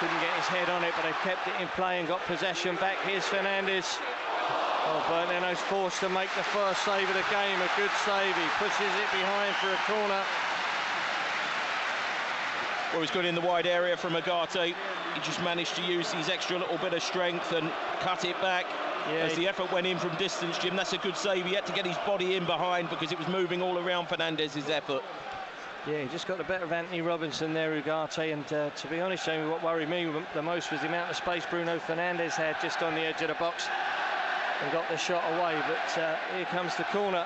Couldn't get his head on it, but they kept it in play and got possession back. Here's Fernandes. Oh, Leno's forced to make the first save of the game. A good save. He pushes it behind for a corner. Well, he's good in the wide area from Ugarte. He just managed to use his extra little bit of strength and cut it back. Yeah, as the effort went in from distance, Jim. That's a good save. He had to get his body in behind because it was moving all around Fernandes' effort. Yeah, he just got the better of Anthony Robinson there, Ugarte, and to be honest, Jamie, what worried me the most was the amount of space Bruno Fernandes had just on the edge of the box and got the shot away. But here comes the corner.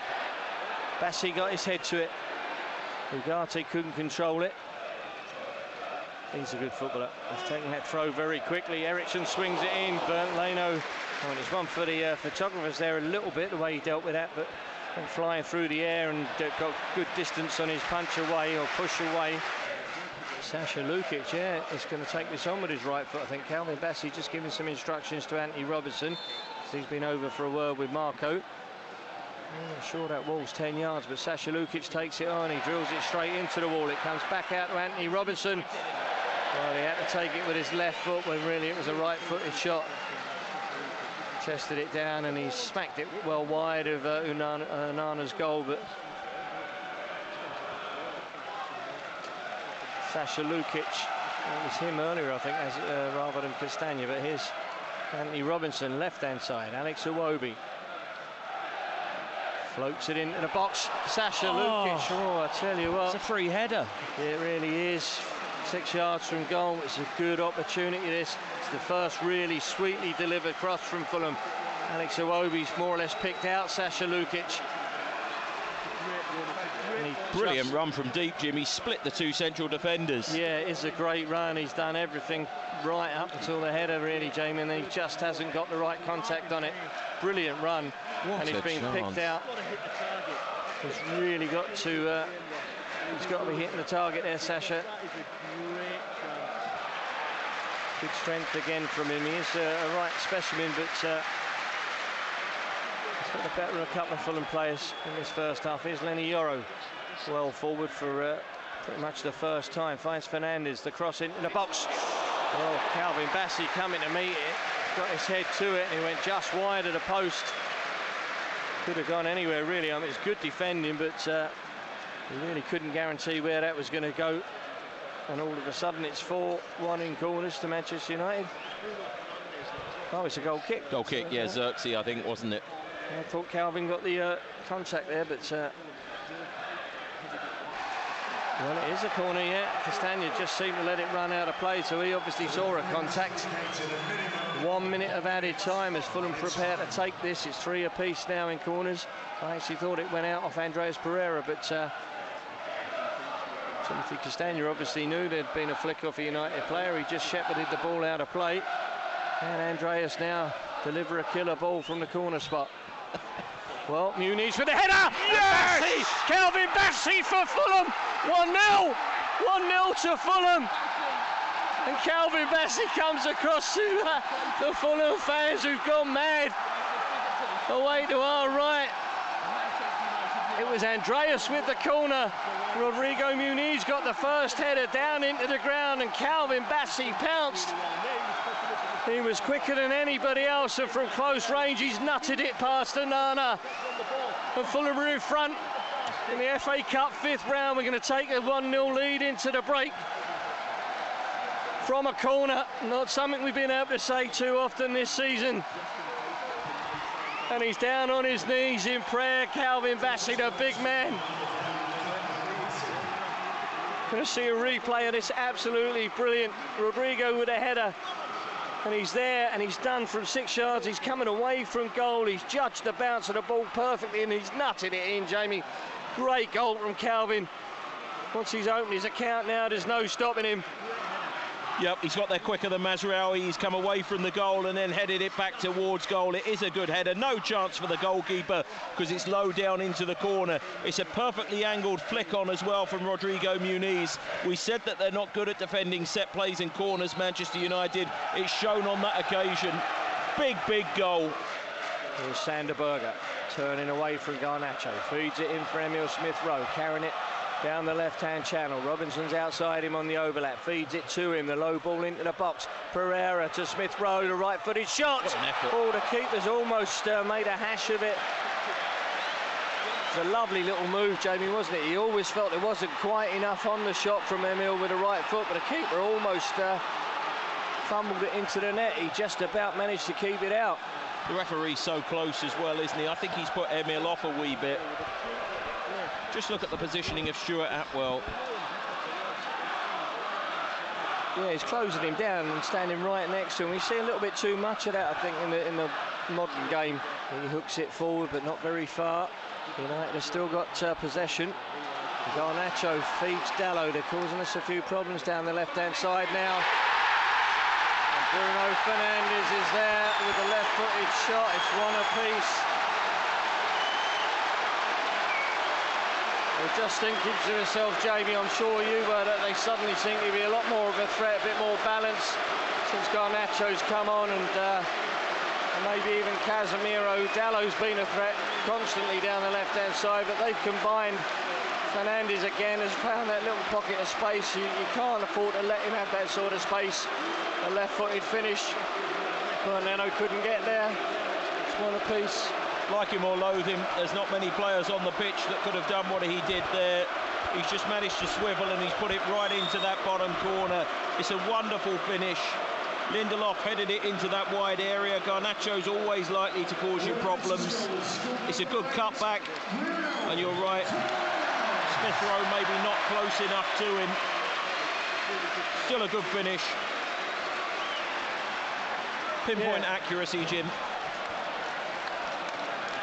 Bassey got his head to it. Ugarte couldn't control it. He's a good footballer. He's taking that throw very quickly. Eriksson swings it in. Leno, oh, it's one for the photographers there a little bit, the way he dealt with that, but went flying through the air and got good distance on his punch away or push away. Sasha Lukic, yeah, is going to take this on with his right foot. I think Calvin Bassey just giving some instructions to Anthony Robinson. He's been over for a word with Marco. I'm not sure that wall's 10 yards, but Sasha Lukic takes it on. He drills it straight into the wall. It comes back out to Anthony Robinson. Well, he had to take it with his left foot when really it was a right-footed shot. Chested it down and he smacked it well wide of Onana's goal, but Sasha Lukic, it was him earlier, I think, rather than Castagna, but here's Anthony Robinson, left-hand side. Alex Iwobi floats it into the box. Sasha Lukic, oh, I tell you what. It's a free header. It really is. 6 yards from goal. It's a good opportunity, this. It's the first really sweetly delivered cross from Fulham. Alex Iwobi's more or less picked out Sasha Lukic. Brilliant run from deep, Jim. He split the two central defenders. Yeah, it's a great run. He's done everything right up until the header, really, Jamie, and he just hasn't got the right contact on it. Brilliant run. What and he's been picked out. He's really got to... he's got to be hitting the target there, Sasha. Good strength again from him. He is a right specimen, but he's got the better of a couple of Fulham players in this first half. Here's Lenny Yoro, well forward for pretty much the first time. Finds Fernandes, the cross into the box. Oh, Calvin Bassey coming to meet it. Got his head to it and he went just wide of the post. Could have gone anywhere, really. I mean, it's good defending, but he really couldn't guarantee where that was going to go. And all of a sudden it's 4-1 in corners to Manchester United. Oh, it's a goal kick. Goal kick, yeah, Xerxes, I think, wasn't it? I thought Calvin got the contact there, but well, it is a corner, yeah. Castagna just seemed to let it run out of play, so he obviously saw a contact. 1 minute of added time as Fulham prepare to take this. It's 3 apiece now in corners. I actually thought it went out off Andreas Pereira, but Timothy Castagna obviously knew there'd been a flick off a United player. He just shepherded the ball out of play. And Andreas now deliver a killer ball from the corner spot. Well, Muniz for the header! Yes! Bassey! Calvin Bassey for Fulham! 1-0! 1-0 to Fulham! And Calvin Bassey comes across to the Fulham fans who've gone mad. Away to our right. It was Andreas with the corner. Rodrigo Muniz got the first header down into the ground and Calvin Bassey pounced. He was quicker than anybody else, and from close range he's nutted it past Onana. And Fulham are in front in the FA Cup 5th round. We're going to take a 1-0 lead into the break from a corner. Not something we've been able to say too often this season. And he's down on his knees in prayer, Calvin Bassey, the big man. Going to see a replay of this, absolutely brilliant. Rodrigo with a header. And he's there, and he's done from 6 yards. He's coming away from goal. He's judged the bounce of the ball perfectly, and he's nutted it in, Jamie. Great goal from Calvin. Once he's opened his account now, there's no stopping him. Yep, he's got there quicker than Mazraoui. He's come away from the goal and then headed it back towards goal. It is a good header. No chance for the goalkeeper because it's low down into the corner. It's a perfectly angled flick on as well from Rodrigo Muniz. We said that they're not good at defending set plays in corners, Manchester United. It's shown on that occasion. Big, big goal. Here's Sander Berge turning away from Garnacho. Feeds it in for Emil Smith-Rowe. Carrying it down the left-hand channel. Robinson's outside him on the overlap, feeds it to him, the low ball into the box. Pereira to Smith Rowe, the right-footed shot. Oh, the keeper's almost made a hash of it. It's a lovely little move, Jamie, wasn't it? He always felt there wasn't quite enough on the shot from Emil with the right foot, but the keeper almost fumbled it into the net. He just about managed to keep it out. The referee's so close as well, isn't he? I think he's put Emil off a wee bit. Just look at the positioning of Stuart Atwell. Yeah, he's closing him down and standing right next to him. We see a little bit too much of that, I think, in the modern game. He hooks it forward, but not very far. United have still got possession. Garnacho feeds Dalot. They're causing us a few problems down the left-hand side now. And Bruno Fernandes is there with a left-footed shot. It's one apiece. We're just thinking to ourselves, Jamie, I'm sure you were, that they suddenly seem to be a lot more of a threat, a bit more balance since Garnacho's come on, and maybe even Casemiro. Dalot's been a threat constantly down the left-hand side, but they've combined. Fernandes again has found that little pocket of space. You can't afford to let him have that sort of space. A left-footed finish. Leno couldn't get there. It's one apiece. Like him or loathe him, there's not many players on the pitch that could have done what he did there. He's just managed to swivel and he's put it right into that bottom corner. It's a wonderful finish. Lindelof headed it into that wide area. Garnacho's always likely to cause you problems. It's a good cutback, and you're right. Smith Rowe maybe not close enough to him. Still a good finish. Pinpoint accuracy, Jim.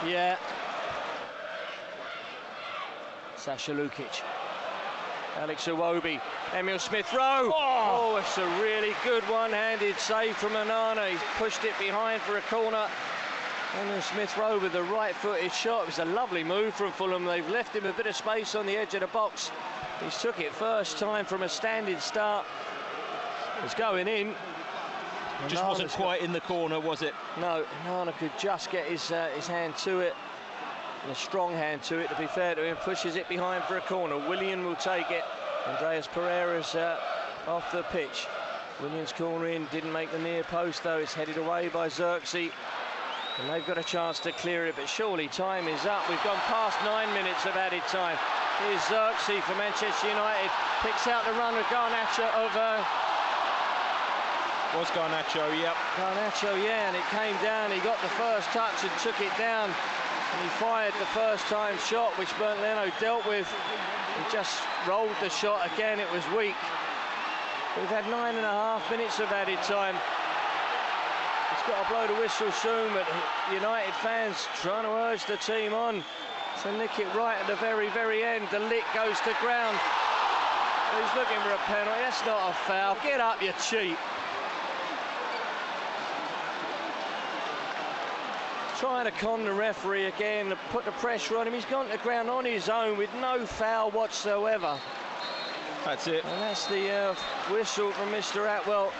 Yeah. Sasha Lukic. Alex Iwobi. Emil Smith Rowe. Oh, it's a really good one-handed save from Onana. He's pushed it behind for a corner. Emil Smith Rowe with the right-footed shot. It was a lovely move from Fulham. They've left him a bit of space on the edge of the box. He's took it first time from a standing start. It's going in. Just wasn't quite in the corner, was it? No, Onana could just get his hand to it. And a strong hand to it, to be fair to him. Pushes it behind for a corner. Willian will take it. Andreas Pereira's off the pitch. Willian's corner in, didn't make the near post though. It's headed away by Xerxes. And they've got a chance to clear it, but surely time is up. We've gone past 9 minutes of added time. Here's Xerxes for Manchester United. Picks out the run of Garnacho Was Garnacho, yep. Garnacho, yeah, and it came down. He got the first touch and took it down. And he fired the first time shot, which Leno dealt with. He just rolled the shot again. It was weak. We've had 9.5 minutes of added time. It's got to blow the whistle soon, but United fans trying to urge the team on to nick it right at the very, very end. The lick goes to ground. He's looking for a penalty. That's not a foul. Get up, you cheat. Trying to con the referee again, put the pressure on him. He's gone to ground on his own with no foul whatsoever. That's it. And that's the whistle from Mr. Atwell.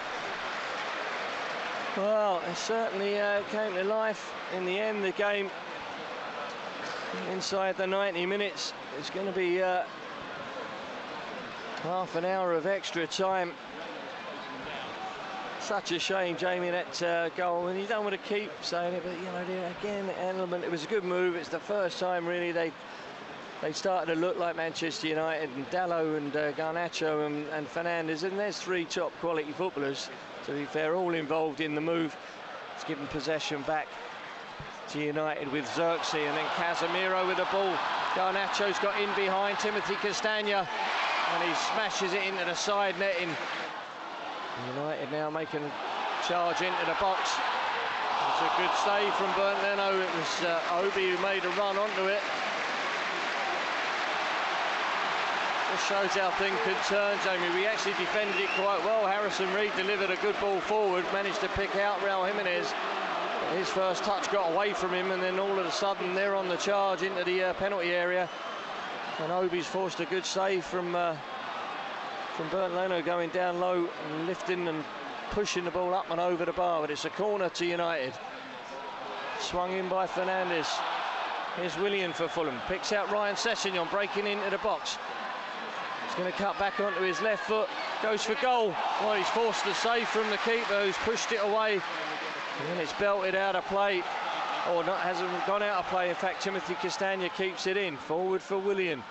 Well, it certainly came to life in the end. The game inside the 90 minutes. It's going to be half an hour of extra time. Such a shame, Jamie, that goal, and you don't want to keep saying it, but you know, again, the element. It was a good move. It's the first time really they started to look like Manchester United, and Dalot and Garnacho and Fernandes, and there's three top quality footballers, to be fair, all involved in the move. It's given possession back to United with Xerxes, and then Casemiro with the ball. Garnacho's got in behind Timothy Castagna, and he smashes it into the side netting. United now making a charge into the box. It's a good save from Leno. It was Obi who made a run onto it. This shows how things can turn, Jamie. We actually defended it quite well. Harrison Reed delivered a good ball forward, managed to pick out Raul Jimenez. His first touch got away from him, and then all of a sudden they're on the charge into the penalty area. And Obi's forced a good save from Bernd Leno, going down low and lifting and pushing the ball up and over the bar, but it's a corner to United. Swung in by Fernandes. Here's Willian for Fulham. Picks out Ryan Sessegnon, breaking into the box. He's going to cut back onto his left foot, goes for goal. Well, he's forced the save from the keeper, who's pushed it away. And then it's belted out of play. Or not, hasn't gone out of play. In fact, Timothy Castagna keeps it in. Forward for Willian.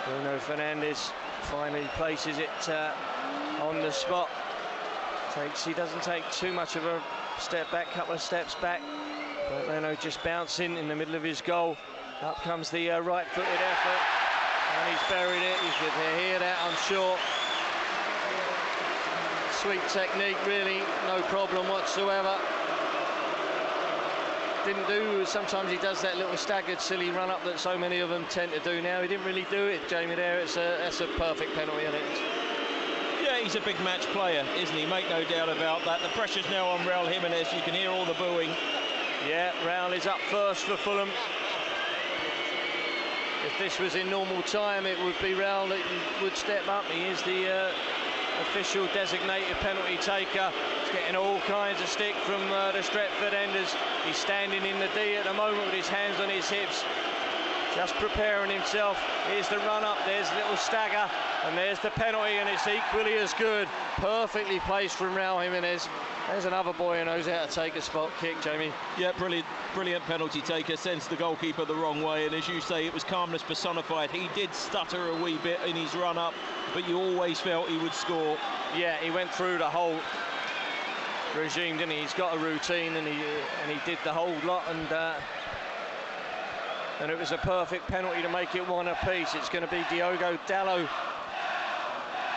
Bruno Fernandes finally places it on the spot. He doesn't take too much of a step back, couple of steps back. But Leno just bouncing in the middle of his goal. Up comes the right-footed effort. And he's buried it. You could hear that, I'm sure. Sweet technique, really. No problem whatsoever. Didn't do, sometimes he does that little staggered silly run up that so many of them tend to do now. He didn't really do it, Jamie, there. That's a perfect penalty, isn't it? Yeah, he's a big match player, isn't he? Make no doubt about that. The pressure's now on Raul Jimenez. You can hear all the booing. Yeah, Raul is up first for Fulham. If this was in normal time, it would be Raul that would step up. He is the official designated penalty taker. He's getting all kinds of stick from the Stretford enders. He's standing in the D at the moment with his hands on his hips, just preparing himself. Here's the run up, there's a little stagger, and there's the penalty, and it's equally as good. Perfectly placed from Raul Jimenez. There's another boy who knows how to take a spot kick, Jamie. Yeah, brilliant penalty taker. Sends the goalkeeper the wrong way, and as you say, it was calmness personified. He did stutter a wee bit in his run up, but you always felt he would score. Yeah, he went through the whole regime, didn't he? He's got a routine, and he did the whole lot, and it was a perfect penalty to make it one apiece. It's going to be Diogo Dalot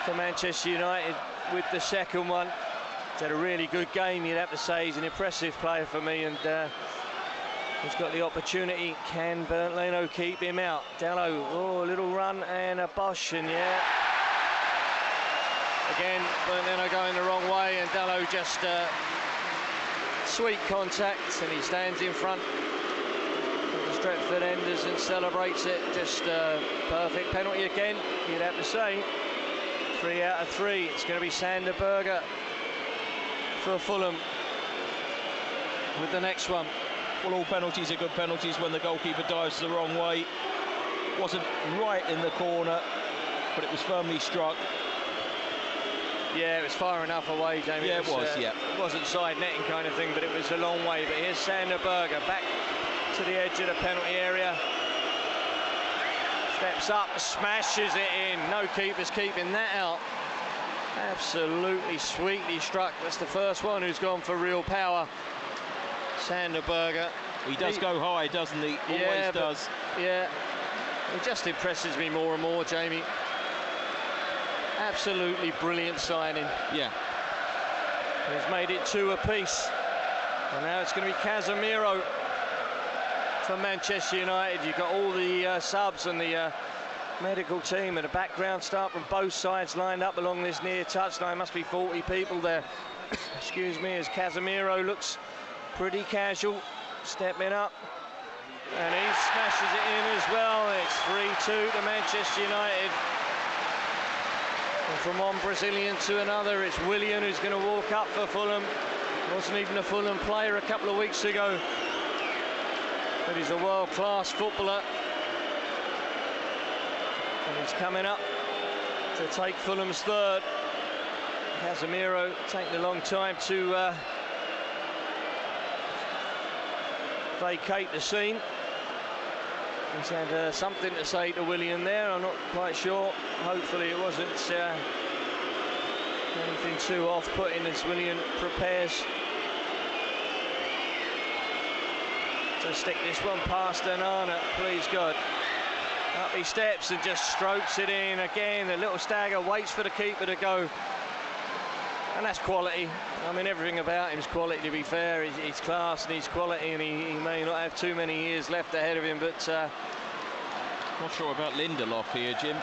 for Manchester United with the second one. He's had a really good game, you'd have to say. He's an impressive player for me, and he's got the opportunity. Can Bernd Leno keep him out? Dalot, oh, a little run and a bosh, and yeah. Again, Bernd Leno going the wrong way, and Dalot just sweet contact, and he stands in front of the Stretford enders and celebrates it. Just perfect penalty again, you'd have to say. 3 out of 3. It's going to be Sander Berge for Fulham with the next one. Well, all penalties are good penalties when the goalkeeper dives the wrong way. Wasn't right in the corner, but it was firmly struck. Yeah, it was far enough away, Jamie. Yeah, it was, yeah. It wasn't side netting kind of thing, but it was a long way. But here's Sander Berge back to the edge of the penalty area. Steps up, smashes it in. No keeper's keeping that out. Absolutely sweetly struck. That's the first one who's gone for real power. Sander Berge. He does go high, doesn't he? Always does. Yeah. He just impresses me more and more, Jamie. Absolutely brilliant signing. Yeah. He's made it 2 apiece. And now it's going to be Casemiro for Manchester United. You've got all the subs and the medical team and a background start from both sides lined up along this near touchline. Must be 40 people there. Excuse me, as Casemiro looks pretty casual, stepping up, and he smashes it in as well. It's 3-2 to Manchester United. And from one Brazilian to another, it's Willian who's going to walk up for Fulham. Wasn't even a Fulham player a couple of weeks ago, but he's a world-class footballer. And he's coming up to take Fulham's third. Casemiro taking a long time to vacate the scene. He's had something to say to Willian there, I'm not quite sure. Hopefully it wasn't anything too off-putting as Willian prepares to stick this one past Onana, please God. Up he steps and just strokes it in again. A little stagger, waits for the keeper to go. And that's quality. I mean, everything about him is quality, to be fair. He's class and he's quality, and he may not have too many years left ahead of him, but... Not sure about Lindelof here, Jim.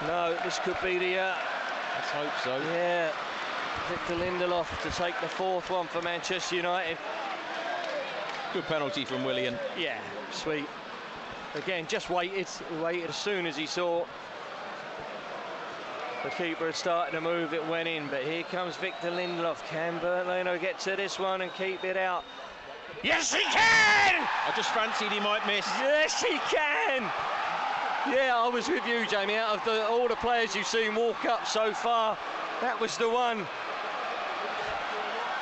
No, this could be the... Let's hope so. Yeah, Victor Lindelof to take the 4th one for Manchester United. Good penalty from Willian. Yeah, sweet. Again, just waited as soon as he saw the keeper had started to move, it went in. But here comes Victor Lindelof. Can Bernd Leno get to this one and keep it out? Yes, he can! I just fancied he might miss. Yes, he can! Yeah, I was with you, Jamie. Out of all the players you've seen walk up so far, that was the one.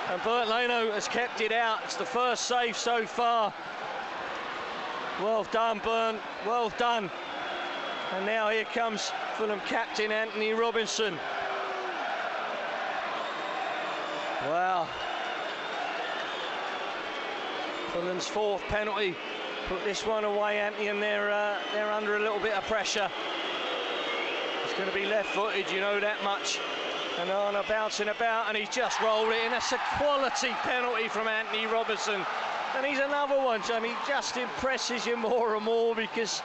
And Bernd Leno has kept it out. It's the first save so far. Well done, Bernd. Well done. And now here comes Fulham captain Anthony Robinson. Wow. Fulham's fourth penalty. Put this one away, Anthony, and they're under a little bit of pressure. It's going to be left-footed, you know that much. And Arna bouncing about, and he's just rolled it in. That's a quality penalty from Anthony Robinson. And he's another one, Jamie. He just impresses you more and more because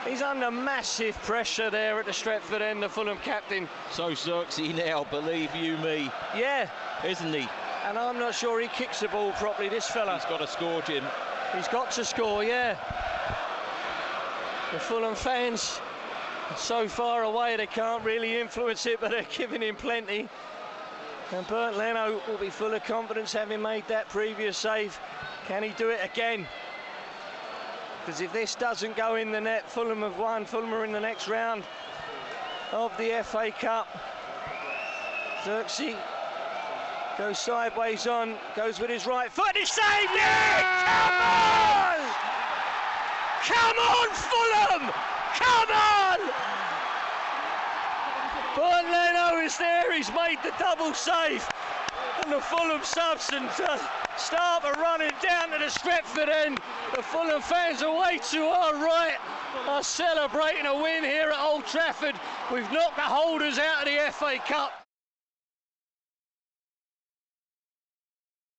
he's under massive pressure there at the Stretford end, the Fulham captain. So Xerxes now, believe you me. Yeah. Isn't he? And I'm not sure he kicks the ball properly, this fella. He's got to score, Jim. He's got to score, yeah. The Fulham fans are so far away they can't really influence it, but they're giving him plenty. And Bernd Leno will be full of confidence having made that previous save. Can he do it again? Because if this doesn't go in the net, Fulham have won. Fulham are in the next round of the FA Cup. Xerxes goes sideways on, goes with his right foot, he's saved it! Come on! Come on, Fulham! Come on! Bernd Leno is there, he's made the double save. And the Fulham subs and start running down to the Stretford end. The Fulham fans away to our right are celebrating a win here at Old Trafford. We've knocked the holders out of the FA Cup.